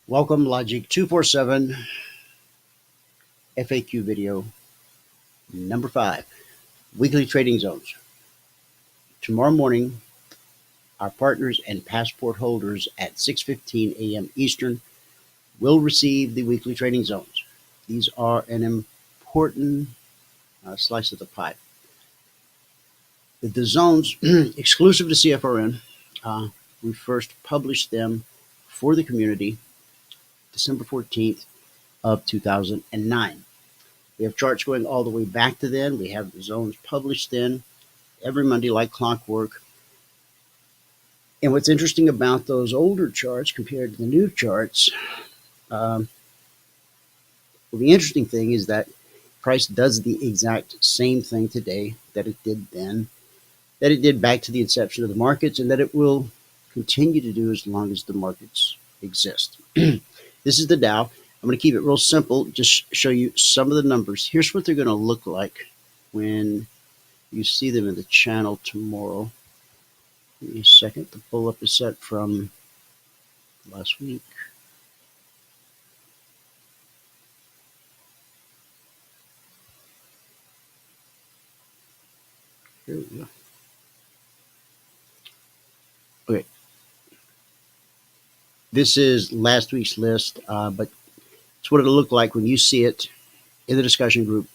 Welcome, Logic 247 FAQ video number 5, weekly trading zones. Tomorrow morning, our partners and passport holders at 6:15 a.m. Eastern will receive the weekly trading zones. These are an important slice of the pie. The zones, exclusive to CFRN, we first published them for the community December 14th of 2009. We have charts going all the way back to then. We have the zones published then every Monday like clockwork. And what's interesting about those older charts compared to the new charts, well, the interesting thing is that price does the exact same thing today that it did then, that it did back to the inception of the markets, and that it will continue to do as long as the markets exist. This is the Dow. I'm going to keep it real simple, just show you some of the numbers. Here's what they're going to look like when you see them in the channel tomorrow. Give me a second to pull up a set from last week. Here we go. Okay. This is last week's list, but it's what it'll look like when you see it in the discussion group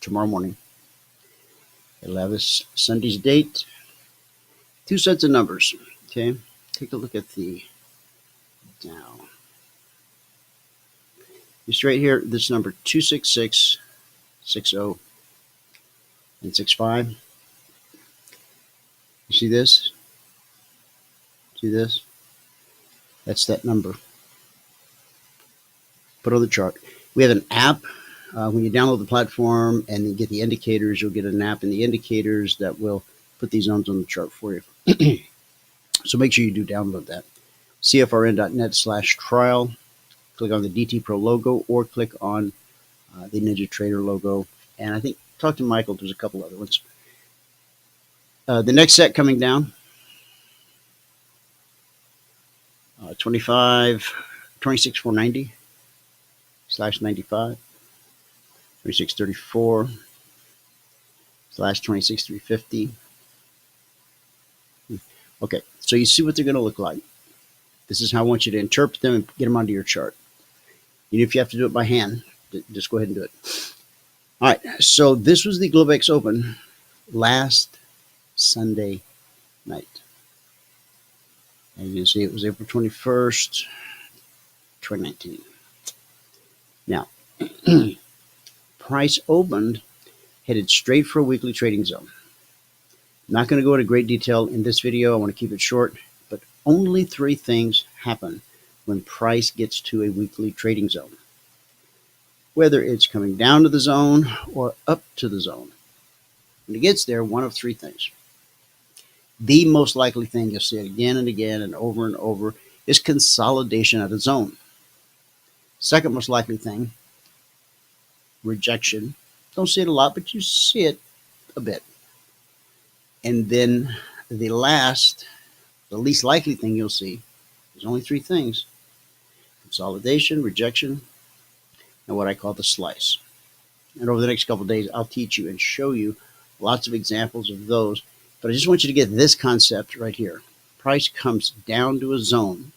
tomorrow morning. It'll have this Sunday's date, 2 sets of numbers. Okay, take a look at the Dow. You see right here, this number 266, 60, and 65. You see this? See this? That's that number. Put on the chart. We have an app. When you download the platform and you get the indicators, you'll get an app in the indicators that will put these zones on the chart for you. So make sure you do download that. cfrn.net/trial. Click on the DT Pro logo or click on the Ninja Trader logo. And I think, talk to Michael, there's a couple other ones. The next set coming down, 26,490 / 95, 2634 / 26,350. Okay, so you see what they're going to look like. This is how I want you to interpret them and get them onto your chart. Even if you have to do it by hand, just go ahead and do it. All right, so this was the Globex Open last Sunday night. As you can see, it was April 21st, 2019. Now, price opened, headed straight for a weekly trading zone. I'm not going to go into great detail in this video. I want to keep it short, but only 3 things happen when price gets to a weekly trading zone. Whether it's coming down to the zone or up to the zone. When it gets there, one of 3 things. The most likely thing, you'll see it again and again and over, is consolidation at a zone. Second most likely thing, rejection. Don't see it a lot, but you see it a bit. And then the least likely thing you'll see, there's only 3 things: consolidation, rejection, and what I call the slice. And over the next couple of days, I'll teach you and show you lots of examples of those. But I just want you to get this concept right here. Price comes down to a zone.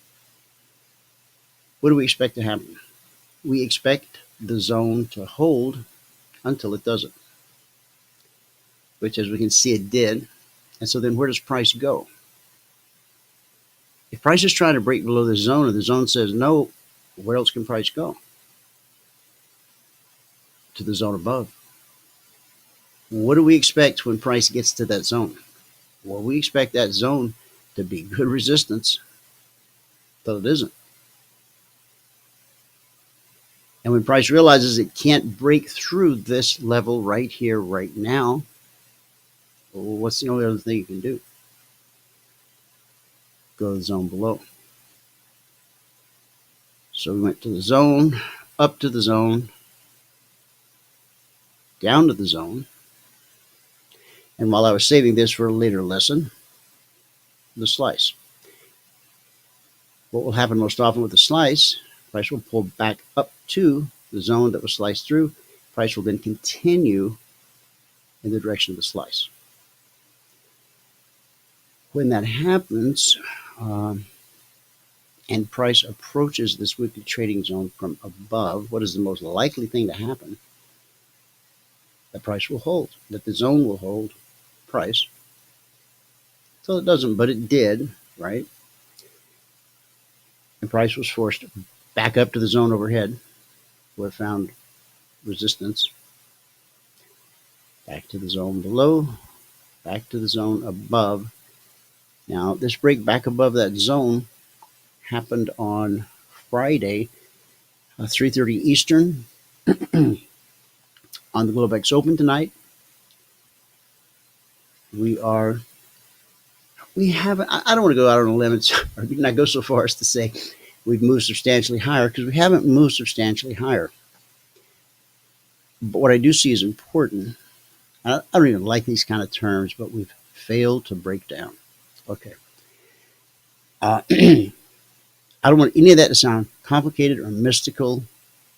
What do we expect to happen? We expect the zone to hold until it doesn't, which, as we can see, it did. And so then where does price go? If price is trying to break below the zone and the zone says no, where else can price go? To the zone above. What do we expect when price gets to that zone? Well, we expect that zone to be good resistance, but it isn't. And when price realizes it can't break through this level right here, right now, well, what's the only other thing you can do? Go to the zone below. So we went to the zone, up to the zone, down to the zone. And while I was saving this for a later lesson, the slice. What will happen most often with the slice, price will pull back up to the zone that was sliced through. Price will then continue in the direction of the slice. When that happens, and price approaches this weekly trading zone from above, what is the most likely thing to happen? The price will hold, that the zone will hold price. So it doesn't, but it did, right? And price was forced back up to the zone overhead where it found resistance. Back to the zone below, back to the zone above. Now, this break back above that zone happened on Friday, 3:30 Eastern on the Globex Open tonight. We haven't, I don't want to go out on a limb or not go so far as to say we've moved substantially higher, because we haven't moved substantially higher. But what I do see is important. I don't even like these kind of terms, but we've failed to break down. Okay. I don't want any of that to sound complicated or mystical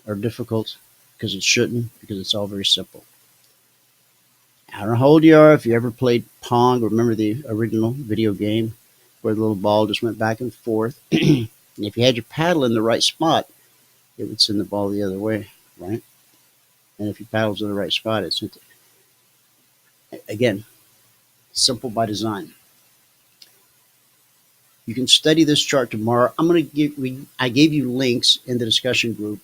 or difficult, because it shouldn't, because it's all very simple. I don't know how old you are, if you ever played Pong, or remember the original video game where the little ball just went back and forth. And if you had your paddle in the right spot, it would send the ball the other way, right? And if your paddle's in the right spot, it sent it. Again, simple by design. You can study this chart tomorrow. I gave you links in the discussion group,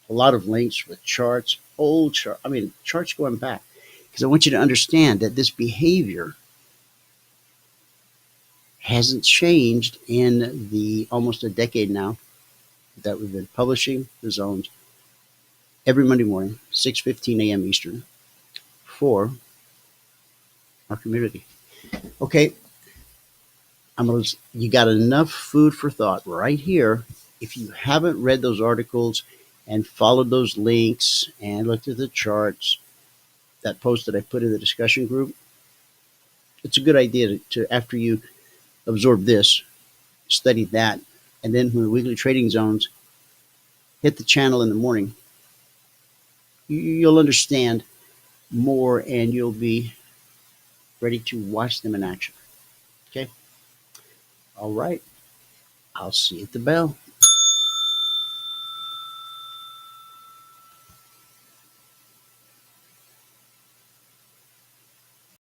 a lot of links with charts, charts going back, because I want you to understand that this behavior hasn't changed in the almost a decade now that we've been publishing the zones every Monday morning, 6:15 a.m. Eastern, for our community. Okay, you got enough food for thought right here. If you haven't read those articles and followed those links and looked at the charts, that post that I put in the discussion group, it's a good idea to after you absorb this, study that, and then when the weekly trading zones hit the channel in the morning, you'll understand more and you'll be ready to watch them in action. Okay? All right. I'll see you at the bell.